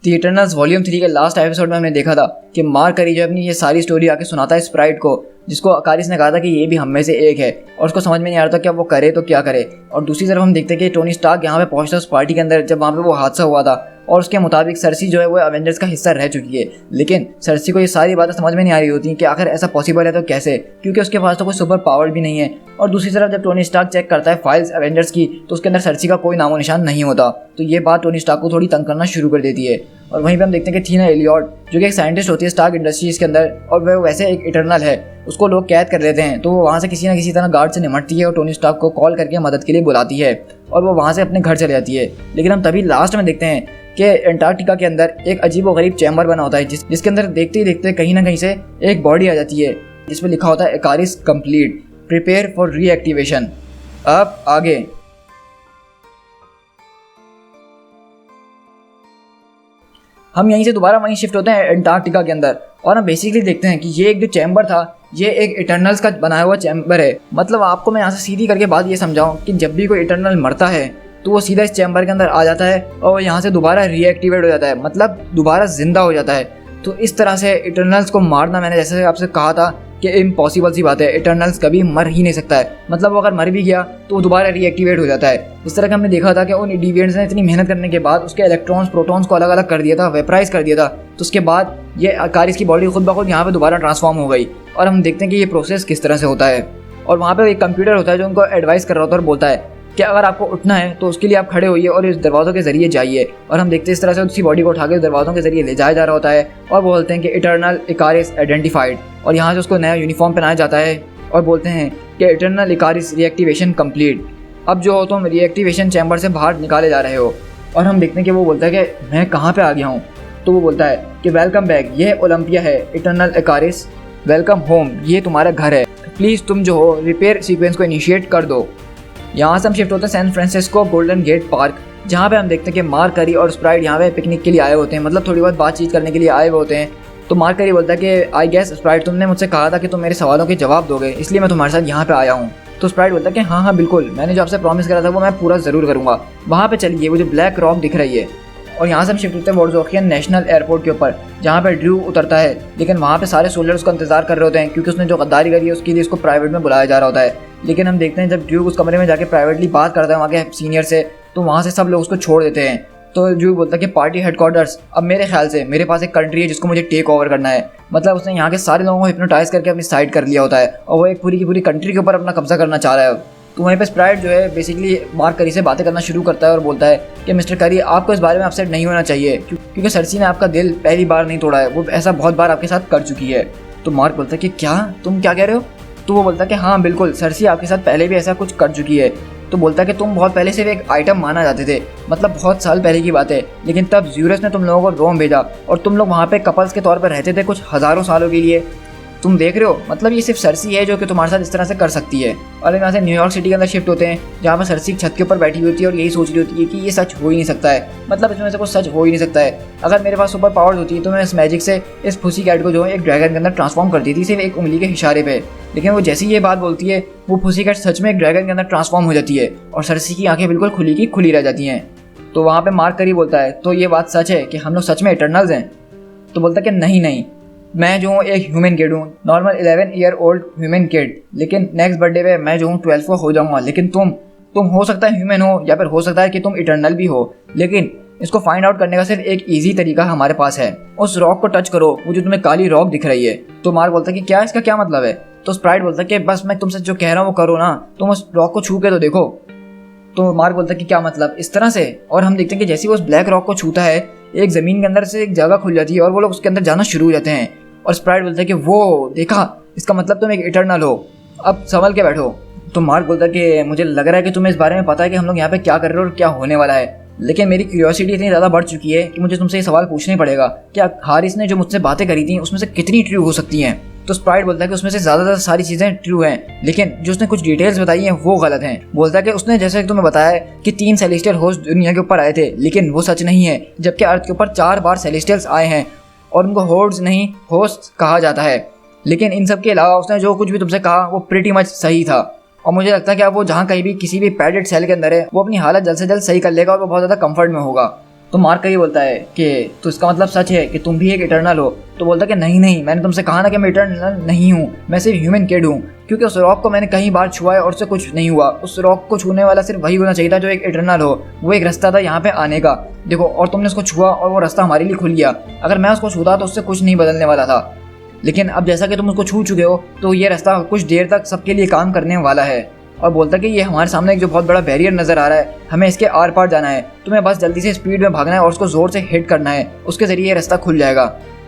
The eternals volume 3 के last episode में हमने देखा था कि मार्क करी जो अपनी ये सारी स्टोरी आके सुनाता है स्प्राइट को, जिसको अकारिस ने कहा था कि ये भी हम में से एक है और उसको समझ में नहीं आ रहा था कि अब वो करे तो क्या करे। और दूसरी तरफ हम देखते हैं कि टोनी स्टार्क यहाँ पे पहुंचता है उस पार्टी के अंदर जब वहाँ पे वो हादसा हुआ था, और उसके मुताबिक सर्सी जो है वो एवेंजर्स का हिस्सा रह चुकी है। लेकिन सर्सी को ये सारी बातें समझ में नहीं आ रही होती कि आखिर ऐसा पॉसिबल है तो कैसे, क्योंकि उसके पास तो कोई सुपर पावर भी नहीं है। और दूसरी तरफ जब टोनी स्टार्क चेक करता है फाइल्स एवेंजर्स की तो उसके अंदर सर्सी का कोई नामो निशान नहीं होता। तो ये बात टोनी स्टार्क को थोड़ी तंग करना शुरू कर देती है। और वहीं पे हम देखते हैं कि थीना एलियट जो कि एक साइंटिस्ट होती है स्टार्क इंडस्ट्रीज के अंदर, और वह वैसे एक इटर्नल है, उसको लोग कैद कर लेते हैं। तो वो वहाँ से किसी ना किसी तरह गार्ड से निमटती है और टोनी स्टार्क को कॉल करके मदद के लिए बुलाती है और वो वहाँ से अपने घर चले जाती है। लेकिन हम तभी लास्ट में देखते हैं कि अंटार्कटिका के अंदर एक अजीब व गरीब चैम्बर बना होता है जिसके अंदर देखते ही देखते कहीं ना कहीं से एक बॉडी आ जाती है जिसमें लिखा होता है अकारिस कंप्लीट, प्रिपेयर फॉर रीएक्टिवेशन। अब आगे हम यहीं से दोबारा वहीं शिफ्ट होते हैं अंटार्कटिका के अंदर, और हम बेसिकली देखते हैं कि ये एक जो चैम्बर था ये एक इटर्नल्स का बनाया हुआ चैम्बर है। मतलब आपको मैं यहाँ से सीधी करके बात ये समझाऊं कि जब भी कोई इटर्नल मरता है तो वो सीधा इस चैम्बर के अंदर आ जाता है और यहाँ से दोबारा रीएक्टिवेट हो जाता है, मतलब दोबारा जिंदा हो जाता है। तो इस तरह से इटर्नल्स को मारना, मैंने जैसे आपसे कहा था कि इम्पॉसिबल सी बात है, इटर्नल्स कभी मर ही नहीं सकता है। मतलब वो अगर मर भी गया तो वो दोबारा रीएक्टिवेट हो जाता है। इस तरह का हमने देखा था कि उन डिविएंट्स ने इतनी मेहनत करने के बाद उसके इलेक्ट्रॉन्स प्रोटॉन्स को अलग अलग कर दिया था, वेपराइज कर दिया था। तो उसके बाद ये अकारिस की बॉडी खुद ब खुद यहाँ पे दोबारा ट्रांसफॉर्म हो गई। और हम देखते हैं कि ये प्रोसेस किस तरह से होता है। और वहाँ पे एक कंप्यूटर होता है जो उनको एडवाइस कर रहा होता है और बोलता है कि अगर आपको उठना है तो उसके लिए आप खड़े होइए और इस दरवाज़ों के जरिए जाइए। और हम देखते हैं इस तरह से उसी बॉडी को उठा के दरवाज़ों के जरिए ले जाया जा रहा होता है और बोलते हैं कि इटर्नल इकारिस आइडेंटिफाइड। और यहाँ से उसको नया यूनिफॉर्म पहनाया जाता है और बोलते हैं कि इटर्नल इकारिस रिएक्टिवेशन कंप्लीट। अब जो हो तुम रिएक्टिवेशन चैम्बर से बाहर निकाले जा रहे हो। और हम देखते हैं कि वो बोलता है कि मैं कहाँ पर आ गया हूँ। तो वो बोलता है कि वेलकम बैक, ये ओलंपिया है, इटर्नल इकारिस वेलकम होम, ये तुम्हारा घर है, प्लीज़ तुम जो हो रिपेयर सीक्वेंस को इनिशिएट कर दो। यहाँ से हम शिफ्ट होते हैं San Francisco Golden Gate Park, जहाँ पे हम देखते हैं कि मार्क करी और स्प्राइट यहाँ पे पिकनिक के लिए आए होते हैं, मतलब थोड़ी बहुत बातचीत करने के लिए आए हुए होते हैं। तो मार्क करी बोलता है कि आई गेस स्प्राइट तुमने मुझसे कहा था कि तुम मेरे सवालों के जवाब दोगे, इसलिए मैं तुम्हारे साथ यहाँ पे आया हूँ। तो स्प्राइट बोलता है कि हाँ बिल्कुल, मैंने जो आपसे प्रॉमिस करा था वो मैं पूरा ज़रूर करूँगा। वहाँ पर चलिए, वो जो ब्लैक रॉक दिख रही है। और यहाँ से हम शिफ्ट होते हैं वॉर्जोकियन नेशनल एयरपोर्ट के ऊपर, जहाँ पर ड्रू उतरता है। लेकिन वहाँ पे सारे सोल्जर्स उसका इंतजार कर रहे होते हैं क्योंकि उसने जो गद्दारी करी है उसके लिए उसको प्राइवेट में बुलाया जा रहा होता है। लेकिन हम देखते हैं जब ड्रू उस कमरे में जाके प्राइवेटली बात करता है वहाँ के सीनियर से, तो वहाँ से सब लोग उसको छोड़ देते हैं। तो ड्रू बोलता है कि पार्टी हेडक्वार्टर्स, अब मेरे ख्याल से मेरे पास एक कंट्री है जिसको मुझे टेक ओवर करना है। मतलब उसने यहाँ के सारे लोगों को हिप्नोटाइज करके अपनी साइड कर लिया होता है और वो एक पूरी की पूरी कंट्री के ऊपर अपना कब्जा करना चाह रहा है। तो वहीं पे स्प्राइट जो है बेसिकली मार्क करी से बातें करना शुरू करता है और बोलता है कि मिस्टर करी, आपको इस बारे में अपसेट नहीं होना चाहिए क्योंकि सर्सी ने आपका दिल पहली बार नहीं तोड़ा है, वो ऐसा बहुत बार आपके साथ कर चुकी है। तो मार्क बोलता है कि क्या, तुम क्या कह रहे हो? तो वो बोलता है कि हाँ बिल्कुल, सर्सी आपके साथ पहले भी ऐसा कुछ कर चुकी है। तो बोलता है कि तुम बहुत पहले सिर्फ एक आइटम माना जाते थे, मतलब बहुत साल पहले की बात है, लेकिन तब ज़्यूरस ने तुम लोगों को रोम भेजा और तुम लोग वहाँ पे कपल्स के तौर पर रहते थे कुछ हज़ारों सालों के लिए। तुम देख रहे हो, मतलब ये सिर्फ सर्सी है जो कि तुम्हारे साथ इस तरह से कर सकती है। और यहाँ से न्यूयॉर्क सिटी के अंदर शिफ्ट होते हैं जहाँ पर सर्सी छत के ऊपर बैठी होती है और यही सोच रही होती है कि ये सच हो ही नहीं सकता है, मतलब इसमें से कुछ सच हो ही नहीं सकता है। अगर मेरे पास सुपर पावर्स होती तो मैं इस मैजिक से इस पुसी कैट को जो है एक ड्रैगन के अंदर ट्रांसफॉर्म कर दी थी सिर्फ एक उंगली के इशारे पे। लेकिन वो जैसी ये बात बोलती है वो पुसी कैट सच में एक ड्रैगन के अंदर ट्रांसफॉर्म हो जाती है और सर्सी की आंखें बिल्कुल खुली की खुली रह जाती हैं। तो वहाँ पे मार्क करी बोलता है, तो ये बात सच है कि हम लोग सच में इटर्नल्स हैं? तो बोलता है कि नहीं, मैं जो हूँ एक ह्यूमन किड हूँ, normal 11 year old human kid, लेकिन नेक्स्ट बर्थडे पे मैं जो हूँ 12 को हो जाऊँगा। लेकिन तुम हो सकता है ह्यूमन हो या फिर हो सकता है कि तुम इटर्नल भी हो, लेकिन इसको फाइंड आउट करने का सिर्फ एक ईजी तरीका हमारे पास है, उस रॉक को टच करो, वो जो तुम्हें काली रॉक दिख रही है। तो मार्क बोलता है कि क्या, इसका क्या मतलब है? तो स्प्राइट बोलता है कि बस मैं तुमसे जो कह रहा हूँ वो करो ना, तुम उस रॉक को छू के तो देखो। तो मार्क बोलता है कि क्या मतलब, इस तरह से? और हम देखते हैं कि जैसे वो उस ब्लैक रॉक को छूता है एक ज़मीन के अंदर से एक जगह खुल जाती है और वो लोग उसके अंदर जाना शुरू हो जाते हैं। और स्प्राइट बोलता है कि वो देखा, इसका मतलब तुम एक इटर्नल हो, अब संभल के बैठो। तो मार्क बोलता है कि मुझे लग रहा है कि तुम्हें इस बारे में पता है कि हम लोग यहाँ पे क्या कर रहे हैं और क्या होने वाला है, लेकिन मेरी क्यूरियोसिटी इतनी ज़्यादा बढ़ चुकी है कि मुझे तुमसे ये सवाल पूछना ही पड़ेगा, क्या हारिस ने जो मुझसे बातें करी थी उसमें से कितनी ट्रू हो सकती हैं? तो स्प्राइट बोलता है कि उसमें से ज़्यादातर सारी चीज़ें ट्रू हैं, लेकिन जो उसने कुछ डिटेल्स बताई हैं वो गलत हैं। बोलता है कि उसने जैसे कि तुम्हें बताया कि 3 सेलेस्टियल होस्ट दुनिया के ऊपर आए थे, लेकिन वो सच नहीं है, जबकि अर्थ के ऊपर 4 बार सेलेस्टियल्स आए हैं और उनको होर्ड्स नहीं होस्ट कहा जाता है। लेकिन इन सब के अलावा उसने जो कुछ भी तुमसे कहा वो प्रीटी मच सही था। और मुझे लगता है कि अब वो जहाँ कहीं भी किसी भी पैडेड सेल के अंदर है वो अपनी हालत जल्द से जल्द सही कर लेगा और वो बहुत ज़्यादा कंफर्ट में होगा। तो मार्क ये बोलता है कि तो इसका मतलब सच है कि तुम भी एक इटर्नल हो। तो बोलता है कि नहीं नहीं, मैंने तुमसे कहा ना कि मैं इटर्नल नहीं हूँ, मैं सिर्फ ह्यूमन किड हूँ, क्योंकि उस रॉक को मैंने कई बार छुआ है और उससे कुछ नहीं हुआ। उस रॉक को छूने वाला सिर्फ वही होना चाहिए था जो एक इटर्नल हो, वो एक रास्ता था यहाँ पे आने का। देखो, और तुमने उसको छुआ और वो रास्ता हमारे लिए खुल गया। अगर मैं उसको छूता तो उससे कुछ नहीं बदलने वाला था, लेकिन अब जैसा कि तुम उसको छू चुके हो तो ये रास्ता कुछ देर तक सबके लिए काम करने वाला है। और बोलता है कि ये हमारे सामने एक जो बहुत बड़ा बैरियर नज़र आ रहा है, हमें इसके आर पार जाना है, तुम्हें बस जल्दी से स्पीड में भागना है और उसको ज़ोर से हिट करना है, उसके ज़रिए ये रास्ता खुल जाएगा।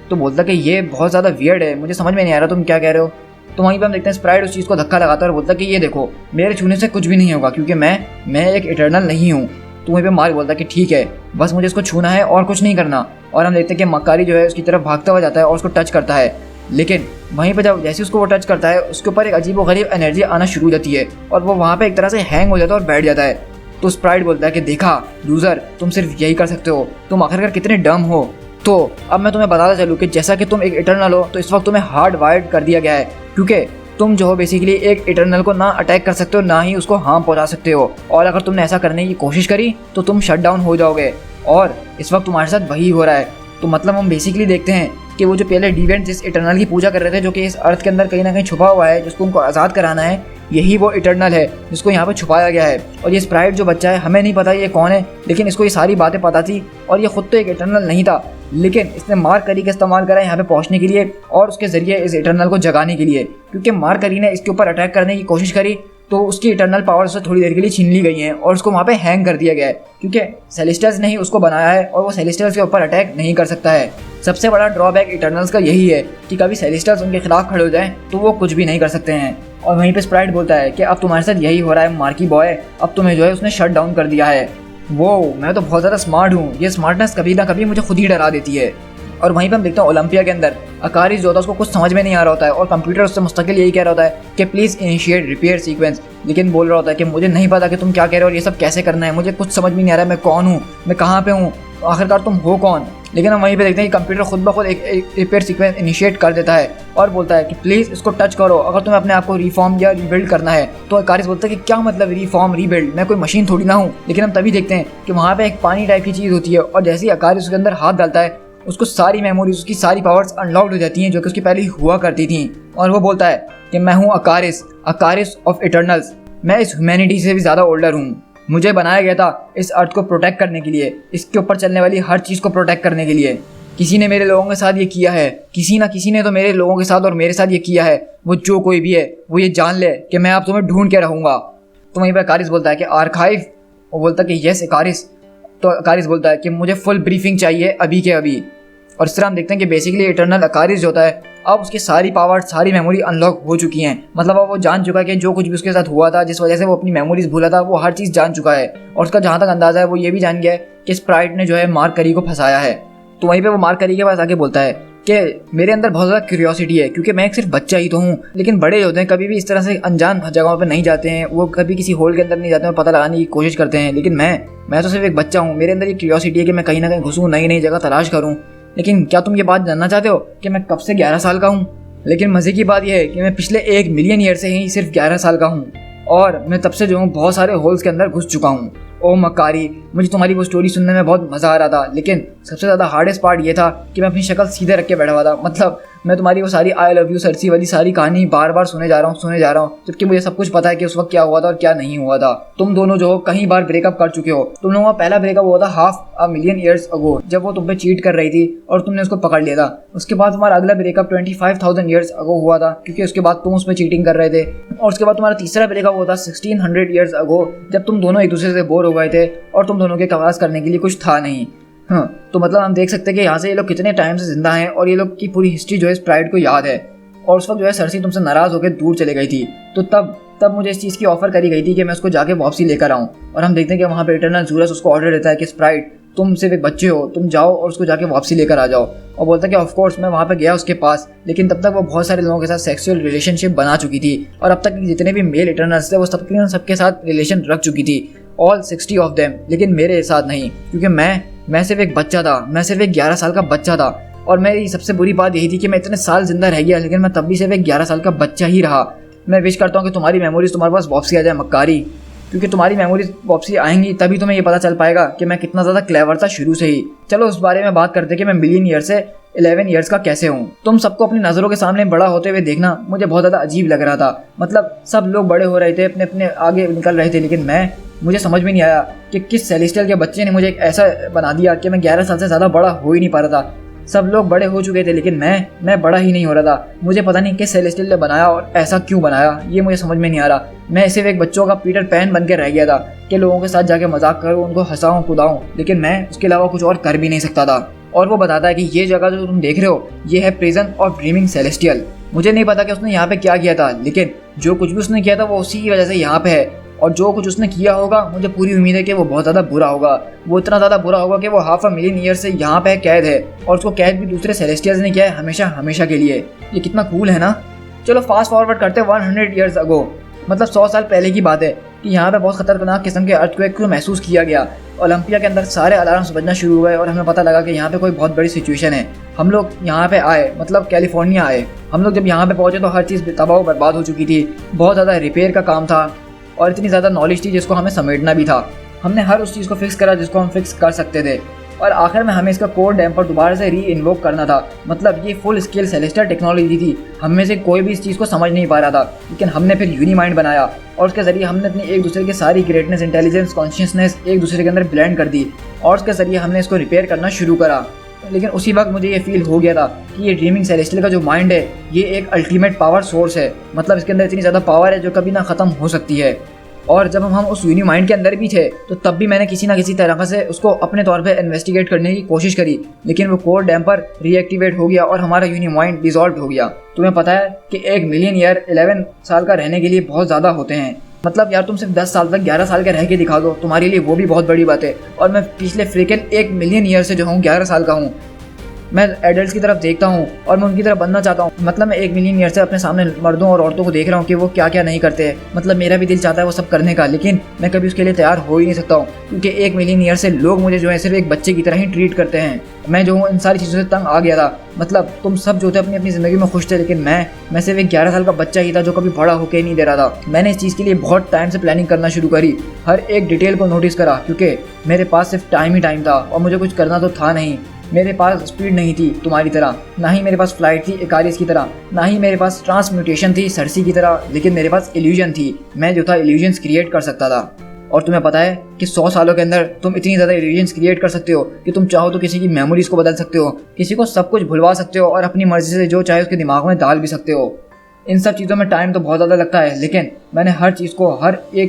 तो बोलता है कि ये बहुत ज़्यादा वियर्ड है, मुझे समझ में नहीं आ रहा तुम क्या कह रहे हो। तो वहीं पर हम देखते हैं स्प्राइट उस चीज़ को धक्का लगाता है और बोलता है कि ये देखो, मेरे छूने से कुछ भी नहीं होगा क्योंकि मैं एक इटर्नल नहीं हूँ। तो वहीं पर मार्क बोलता है कि ठीक है, बस मुझे इसको छूना है और कुछ नहीं करना। और हम देखते हैं कि मक्कारी जो है उसकी तरफ भागता हुआ जाता है और उसको टच करता है, लेकिन वहीं पर जब जैसे उसको वो टच करता है उसके ऊपर एक अजीबोगरीब एनर्जी आना शुरू हो जाती है और वो वहाँ पे एक तरह से हैंग हो जाता है और बैठ जाता है। तो स्प्राइट बोलता है कि देखा लूज़र, तुम सिर्फ यही कर सकते हो, तुम आखिरकार कितने डम हो। तो अब मैं तुम्हें बताता चलूँ कि जैसा कि तुम एक इटर्नल हो तो इस वक्त तुम्हें हार्ड वायर्ड कर दिया गया है, क्योंकि तुम जो हो बेसिकली एक इटर्नल को ना अटैक कर सकते हो ना ही उसको हार्म पहुंचा सकते हो, और अगर तुमने ऐसा करने की कोशिश करी तो तुम शट डाउन हो जाओगे, और इस वक्त तुम्हारे साथ वही हो रहा है। तो मतलब हम बेसिकली देखते हैं कि वो जो पहले डिवेंट जिस इटर्नल की पूजा कर रहे थे, जो कि इस अर्थ के अंदर कहीं ना कहीं छुपा हुआ है, जिसको उनको आज़ाद कराना है, यही वो इटर्नल है जिसको यहाँ पे छुपाया गया है। और ये स्प्राइट जो बच्चा है, हमें नहीं पता ये कौन है, लेकिन इसको ये सारी बातें पता थी और ये खुद तो एक इटर्नल नहीं था, लेकिन इसने मार्क करी का इस्तेमाल करा यहाँ पे पहुँचने के लिए और उसके ज़रिए इस इटर्नल को जगाने के लिए, क्योंकि मार्क करी ने इसके ऊपर अटैक करने की कोशिश करी तो उसकी इटर्नल पावर से थोड़ी देर के लिए छीन ली गई हैं और उसको वहाँ पे हैंग कर दिया गया है, क्योंकि सेलेस्टियल्स ने ही उसको बनाया है और वो सेलेस्टियल्स के ऊपर अटैक नहीं कर सकता है। सबसे बड़ा ड्रॉबैक इटर्नल्स का यही है कि कभी सेलेस्टियल्स उनके खिलाफ खड़े हो जाएं तो वो कुछ भी नहीं कर सकते हैं। और वहीं पे स्प्राइट बोलता है कि अब तुम्हारे साथ यही हो रहा है मार्की बॉय, अब तुम्हें जो है उसने शट डाउन कर दिया है। वो मैं तो बहुत ज़्यादा स्मार्ट हूँ, ये स्मार्टनेस कभी ना कभी मुझे खुद ही डरा देती है। और वहीं पर हम देखते हैं ओलंपिया के अंदर अकारिस जो होता है उसको कुछ समझ में नहीं आ रहा होता है और कंप्यूटर उससे मुस्तकिल यही कह रहा होता है कि प्लीज़ इनिशिएट रिपेयर सीक्वेंस, लेकिन बोल रहा होता है कि मुझे नहीं पता कि तुम क्या कह रहे हो और ये सब कैसे करना है, मुझे कुछ समझ में नहीं आ रहा है, मैं कौन हूँ, मैं कहाँ पे हूँ, आखिरकार तुम हो कौन। लेकिन हम वहीं पे देखते हैं कि कंप्यूटर खुद ब खुद एक रिपेयर सीक्वेंस इनिशिएट कर देता है और बोलता है कि प्लीज़ इसको टच करो अगर तुम्हें अपने आप को रिफॉर्म या रीबिल्ड करना है। तो अकारिस बोलता है कि क्या मतलब रिफॉर्म रीबिल्ड, मैं कोई मशीन थोड़ी ना हूँ। लेकिन हम तभी देखते हैं कि वहाँ पे एक पानी टाइप की चीज़ होती है और जैसे ही अकारिस उसके अंदर हाथ डालता है उसको सारी मेमोरीज, उसकी सारी पावर्स अनलॉक्ड हो जाती हैं जो कि उसकी पहले हुआ करती थी। और वो बोलता है कि मैं हूँ अकारिस ऑफ इटर्नल्स, मैं इस ह्यूमैनिटी से भी ज़्यादा ओल्डर हूँ, मुझे बनाया गया था इस अर्थ को प्रोटेक्ट करने के लिए, इसके ऊपर चलने वाली हर चीज़ को प्रोटेक्ट करने के लिए। किसी ने मेरे लोगों के साथ ये किया है, किसी ना किसी ने तो मेरे लोगों के साथ और मेरे साथ ये किया है, वो जो कोई भी है वो ये जान ले कि मैं आप तुम्हें ढूंढ के रहूँगा। तो वहीं पर अकारिस बोलता है कि आर्काइव, वो बोलता है कि यस अकारिस। तो अकारिस बोलता है कि मुझे फुल ब्रीफिंग चाहिए अभी के अभी। और इस तरह हम देखते हैं कि बेसिकली इटर्नल अकारिस जो होता है अब उसकी सारी पावर, सारी मेमोरी अनलॉक हो चुकी हैं, मतलब अब वो जान चुका है कि जो कुछ भी उसके साथ हुआ था, जिस वजह से वो अपनी मेमोरीज भूला था, वो हर चीज़ जान चुका है। और उसका जहाँ तक अंदाज़ा है वो ये भी जान गया है कि स्प्राइट ने जो है मार्क करी को फंसाया है। तो वहीं पर वो मार्क करी के पास आके बोलता है कि मेरे अंदर बहुत ज़्यादा क्यूरियोसिटी है, क्योंकि मैं एक सिर्फ बच्चा ही तो हूँ, लेकिन बड़े होते हैं कभी भी इस तरह से अनजान जगहों पर नहीं जाते हैं, वो कभी किसी होल के अंदर नहीं जाते हैं, पता लगाने की कोशिश करते हैं। लेकिन मैं तो सिर्फ एक बच्चा हूँ, मेरे अंदर ये क्यूरियोसिटी है कि मैं कहीं ना कहीं घुसूँ, नई नई जगह तलाश करूँ। लेकिन क्या तुम ये बात जानना चाहते हो कि मैं कब से 11 साल का हूँ? लेकिन मज़े की बात यह है कि मैं पिछले 1 मिलियन ईयर से ही सिर्फ 11 साल का हूँ और मैं तब से जो हूँ बहुत सारे होल्स के अंदर घुस चुका हूँ। ओ मकारी, मुझे तुम्हारी वो स्टोरी सुनने में बहुत मज़ा आ रहा था, लेकिन सबसे ज़्यादा हार्डेस्ट पार्ट ये था कि मैं अपनी शक्ल सीधे रख के बैठा हुआ था। मतलब मैं तुम्हारी वो सारी आई लव यू सरसी वाली सारी कहानी बार बार सुने जा रहा हूँ, जबकि मुझे सब कुछ पता है कि उस वक्त क्या हुआ था और क्या नहीं हुआ था। तुम दोनों जो हो कई बार ब्रेकअप कर चुके हो। तुम लोगों का पहला ब्रेकअप हुआ था 1/2 मिलियन ईयर्स अगो, जब वो तुम पे चीट कर रही थी और तुमने उसको पकड़ लिया था। उसके बाद तुम्हारा अगला ब्रेकअप 25,000 ईयर्स अगो हुआ था, क्योंकि उसके बाद तुम उसमें चीटिंग कर रहे थे। और उसके बाद तुम्हारा तीसरा ब्रेकअप हुआ था 1600 ईयर्स अगो, जब तुम दोनों एक दूसरे से बोर हो गए थे और तुम दोनों के कवास करने के लिए कुछ था नहीं। हाँ, तो मतलब हम देख सकते हैं कि यहाँ से ये लोग कितने टाइम से जिंदा हैं और ये लोग की पूरी हिस्ट्री जो है स्प्राइट को याद है। और उस वक्त जो है सरसी तुमसे नाराज़ होकर दूर चले गई थी, तो तब मुझे इस चीज़ की ऑफर करी गई थी कि मैं उसको जाके वापसी लेकर आऊँ। और हम देखते हैं कि वहाँ पे इटर्नल जूरस उसको ऑर्डर देता है कि स्प्राइट तुम सिर्फ एक बच्चे हो, तुम जाओ और उसको जाके वापसी लेकर आ जाओ। और बोलता है कि ऑफ कोर्स मैं वहाँ पे गया उसके पास, लेकिन तब तक वो बहुत सारे लोगों के साथ सेक्सुअल रिलेशनशिप बना चुकी थी और अब तक जितने भी मेल इटर्नल्स थे वो सबके साथ रिलेशन रख चुकी थी, ऑल 60 ऑफ देम। लेकिन मेरे साथ नहीं, क्योंकि मैं सिर्फ एक बच्चा था, मैं सिर्फ एक 11 साल का बच्चा था। और मेरी सबसे बुरी बात यही थी कि मैं इतने साल जिंदा रह गया, लेकिन मैं तब भी सिर्फ एक 11 साल का बच्चा ही रहा। मैं विश करता हूँ कि तुम्हारी मेमोरीज तुम्हारे पास वापसी आ जाए मक्कारी। क्योंकि तुम्हारी मेमोरीज वापसी आएंगी तभी तुम्हें ये पता चल पाएगा कि मैं कितना ज़्यादा क्लेवर था शुरू से ही। चलो उस बारे में बात करते कि मैं मिलियन ईयर से 11 ईयर्स का कैसे हूँ। तुम सबको अपनी नज़रों के सामने बड़ा होते हुए देखना मुझे बहुत ज़्यादा अजीब लग रहा था। मतलब सब लोग बड़े हो रहे थे, अपने अपने आगे निकल रहे थे, लेकिन मुझे समझ में नहीं आया कि किस सेलेस्टियल के बच्चे ने मुझे एक ऐसा बना दिया कि मैं 11 साल से ज़्यादा बड़ा हो ही नहीं पा रहा था। सब लोग बड़े हो चुके थे लेकिन मैं बड़ा ही नहीं हो रहा था। मुझे पता नहीं किस सेलेस्टियल ने बनाया और ऐसा क्यों बनाया, ये मुझे समझ में नहीं आ रहा। मैं सिर्फ एक बच्चों का पीटर पैन बन के रह गया था कि लोगों के साथ जाके मजाक करूँ, उनको हंसाऊँ कुदाऊँ, लेकिन मैं उसके अलावा कुछ और कर भी नहीं सकता था। और वो बताता है कि ये जगह जो तुम देख रहे हो ये है प्रिजन ऑफ ड्रीमिंग सेलेस्टियल। मुझे नहीं पता कि उसने यहाँ पे क्या किया था, लेकिन जो कुछ भी उसने किया था वो उसी की वजह से यहाँ पे है। और जो कुछ उसने किया होगा मुझे पूरी उम्मीद है कि वो बहुत ज़्यादा बुरा होगा। वो इतना ज़्यादा बुरा होगा कि वो 500 मिलियन ईयर से यहाँ पे कैद है, और उसको कैद भी दूसरे सेलेस्टियल्स ने किया है हमेशा हमेशा के लिए। ये कितना कूल है ना। चलो फास्ट फॉरवर्ड करते 100 ईयर्स अगो, मतलब 100 साल पहले की बात है कि यहाँ पे बहुत खतरनाक किस्म के अर्थक्वेक को महसूस किया गया। ओलंपिया के अंदर सारे अलार्म्स बजना शुरू हुए और हमें पता लगा कि यहाँ पे कोई बहुत बड़ी सिचुएशन है। हम लोग यहाँ पे आए, मतलब कैलिफोर्निया आए। हम लोग जब यहाँ पे पहुँचे तो हर चीज़ तबाह बर्बाद हो चुकी थी। बहुत ज़्यादा रिपेयर का काम था और इतनी ज़्यादा नॉलेज थी जिसको हमें समेटना भी था। हमने हर उस चीज़ को फिक्स करा जिसको हम फिक्स कर सकते थे, और आखिर में हमें इसका कोर डैम्पर दोबारा से री इन्वोक करना था। मतलब ये फुल स्केल सेलेस्टियल टेक्नोलॉजी थी। हम में से कोई भी इस चीज़ को समझ नहीं पा रहा था, लेकिन हमने फिर यूनिमाइंड बनाया और उसके ज़रिए हमने अपनी एक दूसरे की सारी ग्रेटनेस, इंटेलिजेंस, कॉन्शियसनेस एक दूसरे के अंदर ब्लेंड कर दी और उसके ज़रिए हमने इसको रिपेयर करना शुरू करा। लेकिन उसी वक्त मुझे ये फील हो गया था कि ये ड्रीमिंग सेलेस्टियल का जो माइंड है ये एक अल्टीमेट पावर सोर्स है। मतलब इसके अंदर इतनी ज़्यादा पावर है जो कभी ना ख़त्म हो सकती है। और जब हम उस यूनी माइंड के अंदर भी थे तो तब भी मैंने किसी ना किसी तरह से उसको अपने तौर पे इन्वेस्टिगेट करने की कोशिश करी, लेकिन वो कोर डैम्पर रीएक्टिवेट हो गया और हमारा यूनी माइंड डिसॉल्व हो गया। तुम्हें पता है कि 1 मिलियन ईयर 11 साल का रहने के लिए बहुत ज़्यादा होते हैं। मतलब यार तुम सिर्फ 10 साल तक 11 साल के रह के दिखा दो, तुम्हारे लिए वो भी बहुत बड़ी बात है। और मैं पिछले फ्रीकन 1 मिलियन ईयर से जो हूँ 11 साल का हूँ। मैं एडल्ट्स की तरफ देखता हूँ और मैं उनकी तरफ बनना चाहता हूँ। मतलब मैं 1 मिलियन ईयर से अपने सामने मर्दों और औरतों को देख रहा हूँ कि वो क्या क्या नहीं करते हैं। मतलब मेरा भी दिल चाहता है वो सब करने का, लेकिन मैं कभी उसके लिए तैयार हो ही नहीं सकता हूँ, क्योंकि 1 मिलियन ईयर से लोग मुझे जो है सिर्फ एक बच्चे की तरह ही ट्रीट करते हैं। मैं जो हूँ इन सारी चीज़ों से तंग आ गया था। मतलब तुम सब जो थे अपनी अपनी ज़िंदगी में खुश थे, लेकिन मैं सिर्फ एक 11 साल का बच्चा ही था जो कभी बड़ा होकर ही नहीं दे रहा था। मैंने इस चीज़ के लिए बहुत टाइम से प्लानिंग करना शुरू करी, हर एक डिटेल को नोटिस करा, क्योंकि मेरे पास सिर्फ टाइम ही टाइम था और मुझे कुछ करना तो था नहीं। मेरे पास स्पीड नहीं थी तुम्हारी तरह, ना ही मेरे पास फ्लाइट थी इकारिस की तरह, ना ही मेरे पास ट्रांसम्यूटेशन थी सर्सी की तरह, लेकिन मेरे पास इल्यूजन थी। मैं जो था इल्यूजन्स क्रिएट कर सकता था। और तुम्हें पता है कि 100 सालों के अंदर तुम इतनी ज़्यादा इल्यूजन्स क्रिएट कर सकते हो कि तुम चाहो तो किसी की मेमोरीज को बदल सकते हो, किसी को सब कुछ भुलवा सकते हो और अपनी मर्जी से जो चाहे उसके दिमाग में डाल भी सकते हो। इन सब चीज़ों में टाइम तो बहुत ज़्यादा लगता है, लेकिन मैंने हर एक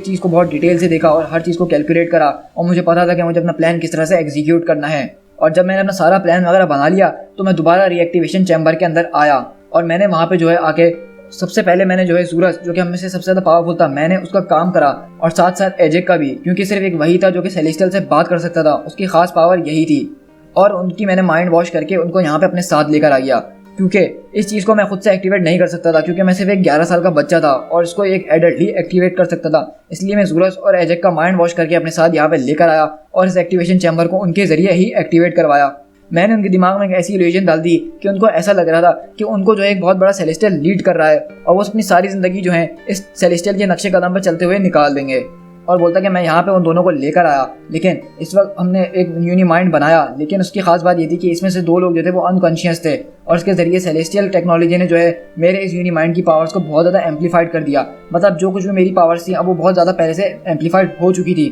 चीज़ को बहुत डिटेल से देखा और हर चीज़ को कैलकुलेट करा और मुझे पता था कि मुझे अपना प्लान किस तरह से एग्जीक्यूट करना है। और जब मैंने अपना सारा प्लान वगैरह बना लिया तो मैं दोबारा रिएक्टिवेशन चैम्बर के अंदर आया और मैंने वहाँ पे जो है आके सबसे पहले मैंने जो है सूरज, जो कि हम में से सबसे ज़्यादा पावरफुल था, मैंने उसका काम करा और साथ साथ एजेक का भी, क्योंकि सिर्फ एक वही था जो कि सेलेस्टियल से बात कर सकता था। उसकी खास पावर यही थी और उनकी मैंने माइंड वॉश करके उनको यहाँ पे अपने साथ लेकर आ गया, क्योंकि इस चीज़ को मैं खुद से एक्टिवेट नहीं कर सकता था, क्योंकि मैं सिर्फ एक 11 साल का बच्चा था और इसको एक एडल्ट ही एक्टिवेट कर सकता था। इसलिए मैं सूरज और एजेक का माइंड वॉश करके अपने साथ यहाँ पे लेकर आया और इस एक्टिवेशन चैम्बर को उनके जरिए ही एक्टिवेट करवाया। मैंने उनके दिमाग में एक ऐसी इल्यूजन डाल दी कि उनको ऐसा लग रहा था कि उनको जो है एक बहुत बड़ा सेलेस्टियल लीड कर रहा है और वो अपनी सारी ज़िंदगी जो है इस सेलेस्टियल के नक्शे कदम पर चलते हुए निकाल देंगे। और बोलता कि मैं यहाँ पे उन दोनों को लेकर आया, लेकिन इस वक्त हमने एक यूनी माइंड बनाया, लेकिन उसकी खास बात ये थी कि इसमें से 2 लोग जो थे वो अनकॉन्शियस थे और इसके ज़रिए सेलेस्टियल टेक्नोलॉजी ने जो है मेरे इस यूनी माइंड की पावर्स को बहुत ज़्यादा एम्पलीफाइड कर दिया। मतलब जो कुछ भी मेरी पावर्स थी अब वो बहुत ज़्यादा पहले से एम्पलीफाइड हो चुकी थी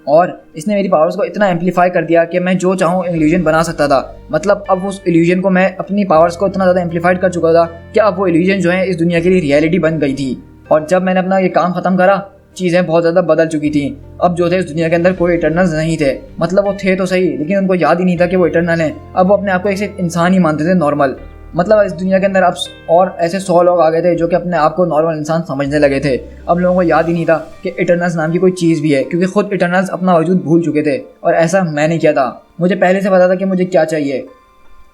और इसने मेरी पावर्स को इतना एम्पलीफाई कर दिया कि मैं जो चाहूँ इल्यूजन बना सकता था। मतलब अब उस इल्यूजन को मैं अपनी पावर्स को इतना ज़्यादा एम्पलीफाइड कर चुका था कि अब वो इल्यूजन जो है इस दुनिया के लिए रियलिटी बन गई थी। और जब मैंने अपना ये काम ख़त्म करा चीज़ें बहुत ज़्यादा बदल चुकी थी। अब जो थे इस दुनिया के अंदर कोई इटर्नल्स नहीं थे। मतलब वो थे तो सही, लेकिन उनको याद ही नहीं था कि वो इटर्नल हैं। अब वो अपने आप को एक इंसान ही मानते थे, नॉर्मल। मतलब इस दुनिया के अंदर अब और ऐसे 100 लोग आ गए थे जो कि अपने आप को नॉर्मल इंसान समझने लगे थे। अब लोगों को याद ही नहीं था कि इटर्नल्स नाम की कोई चीज़ भी है, क्योंकि खुद इटर्नल्स अपना वजूद भूल चुके थे और ऐसा मैंने किया था। मुझे पहले से पता था कि मुझे क्या चाहिए।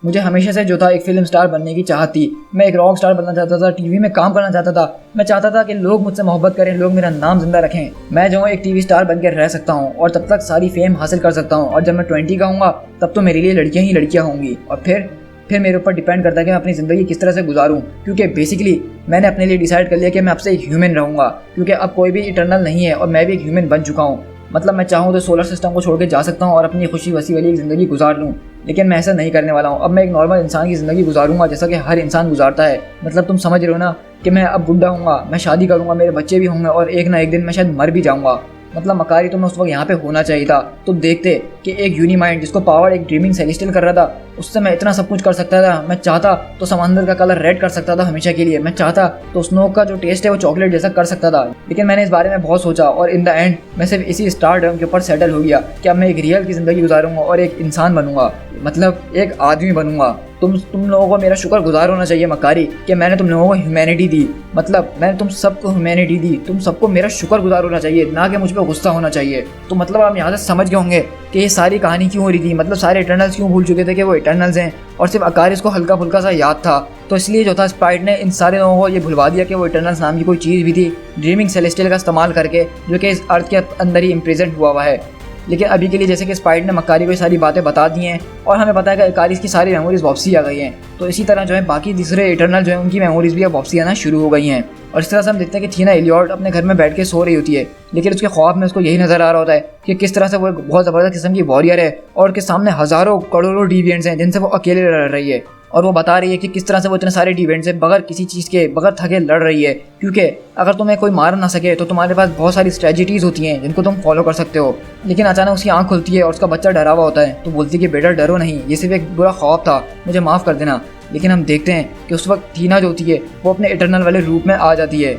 मुझे हमेशा से जो था एक फिल्म स्टार बनने की चाहत थी। मैं एक रॉक स्टार बनना चाहता था, टीवी में काम करना चाहता था। मैं चाहता था कि लोग मुझसे मोहब्बत करें, लोग मेरा नाम जिंदा रखें। मैं जो एक टीवी स्टार बनकर रह सकता हूँ और तब तक सारी फेम हासिल कर सकता हूँ। और जब मैं 20 का हूँगा तब तो मेरे लिए लड़कियाँ ही लड़कियाँ होंगी। और फिर फिर मेरे ऊपर डिपेंड करता है कि मैं अपनी ज़िंदगी किस तरह से गुजारूँ, क्योंकि बेसिकली मैंने अपने लिए डिसाइड कर लिया कि मैं आपसे एक ह्यूमन रहूँगा, क्योंकि अब कोई भी इटर्नल नहीं है और मैं भी एक ह्यूमन बन चुका हूँ। मतलब मैं चाहूँ तो सोलर सिस्टम को छोड़ के जा सकता हूँ और अपनी खुशी वसी वाली एक ज़िंदगी गुजार लूँ, लेकिन मैं ऐसा नहीं करने वाला हूँ। अब मैं एक नॉर्मल इंसान की ज़िंदगी गुजारूंगा जैसा कि हर इंसान गुजारता है। मतलब तुम समझ रहे हो ना कि मैं अब बुढ़ा हूँगा, मैं शादी करूँगा, मेरे बच्चे भी होंगे और एक ना एक दिन मैं शायद मर भी जाऊँगा। मतलब मकारी तुम्हें उस वक्त यहाँ पे होना चाहिए था। तुम देखते कि एक यूनी माइंड जिसको पावर एक ड्रीमिंग सेलेस्टियल कर रहा था, उससे मैं इतना सब कुछ कर सकता था। मैं चाहता तो समंदर का कलर रेड कर सकता था हमेशा के लिए, मैं चाहता तो स्नो का जो टेस्ट है वो चॉकलेट जैसा कर सकता था। लेकिन मैंने इस बारे में बहुत सोचा और इन द एंड मैं सिर्फ इसी स्टारडम के ऊपर सेटल हो गया कि अब मैं एक रियल की ज़िंदगी गुजारूंगा और एक इंसान बनूंगा, मतलब एक आदमी बनूंगा। तुम लोगों को मेरा शुक्र गुजार होना चाहिए मकारी कि मैंने तुम लोगों को ह्यूमैनिटी दी। मतलब मैंने तुम सबको ह्यूमैनिटी दी, तुम सबको मेरा शुक्र गुजार होना चाहिए, ना कि मुझ पर गुस्सा होना चाहिए। तो मतलब आप यहाँ से समझ गए होंगे कि ये सारी कहानी क्यों हो रही थी। मतलब सारे इटर्नल्स क्यों भूल चुके थे कि वो इटर्नल्स हैं और सिर्फ अकारिस को हल्का फुल्का सा याद था। तो इसलिए जो था स्प्राइट ने इन सारे लोगों को ये भुलवा दिया कि वो इटर्नल्स नाम की कोई चीज़ भी थी, ड्रीमिंग सेलेस्टियल का इस्तेमाल करके, जो कि इस अर्थ के अंदर ही इम्प्रेजेंट हुआ है। लेकिन अभी के लिए जैसे कि स्पाइड ने मक्कारी को ये सारी बातें बता दी हैं और हमें पता है कि अकारिस की सारी मेमोरीज वापसी आ गई हैं, तो इसी तरह जो है बाकी दूसरे इटर्नल जो है उनकी मेमोरीज भी अब वापसी आना शुरू हो गई हैं। और इस तरह से हम देखते हैं कि थीना एलियॉट अपने घर में बैठ के सो रही होती है, लेकिन उसके ख्वाब में उसको यही नज़र आ रहा होता है कि किस तरह से वो एक बहुत ज़बरदस्त किस्म की वॉरियर है और उसके सामने हज़ारों करोड़ों डिविएंट्स हैं जिनसे वो अकेले लड़ रही है। और वो बता रही है कि किस तरह से वो इतने सारे डिवेंट से बगैर किसी चीज़ के, बगैर थके लड़ रही है, क्योंकि अगर तुम्हें कोई मार ना सके तो तुम्हारे पास बहुत सारी स्ट्रेटजीज होती हैं जिनको तुम फॉलो कर सकते हो। लेकिन अचानक उसकी आंख खुलती है और उसका बच्चा डरा हुआ होता है, तो बोलती है कि बेटा डरो नहीं, ये सिर्फ एक बुरा ख्वाब था, मुझे माफ़ कर देना। लेकिन हम देखते हैं कि उस वक्त थीना जो होती है वो अपने इटर्नल वाले रूप में आ जाती है,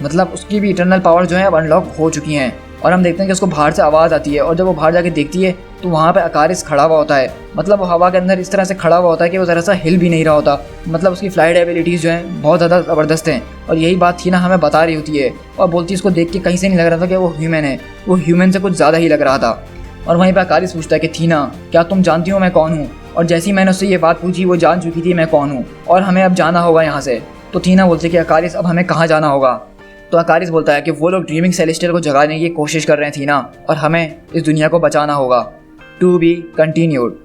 मतलब उसकी भी इटर्नल पावर जो है अब अनलॉक हो चुकी हैं। और हम देखते हैं कि उसको बाहर से आवाज़ आती है और जब वो बाहर जाके देखती है तो वहाँ पे अकारिस खड़ा हुआ होता है। मतलब वो हवा के अंदर इस तरह से खड़ा हुआ होता है कि वो ज़रा सा हिल भी नहीं रहा होता। मतलब उसकी फ्लाइट एबिलिटीज़ जो हैं बहुत ज़्यादा ज़बरदस्त हैं और यही बात थीना हमें बता रही होती है और बोलती है उसको देख के कहीं से नहीं लग रहा था कि वो ह्यूमन है, वो ह्यूमन से कुछ ज़्यादा ही लग रहा था। और वहीं पर अकारिस पूछता है कि थीना क्या तुम जानती हो मैं कौन हूँ? और जैसे ही मैंने उससे ये बात पूछी वो जान चुकी थी मैं कौन हूँ और हमें अब जाना होगा यहाँ से। तो थीना बोलती है कि अकारिस अब हमें कहाँ जाना होगा? तो अकारिस बोलता है कि वो लोग ड्रीमिंग सेलेस्टियल को जगाने की कोशिश कर रहे हैं थीना, और हमें इस दुनिया को बचाना होगा। To be continued.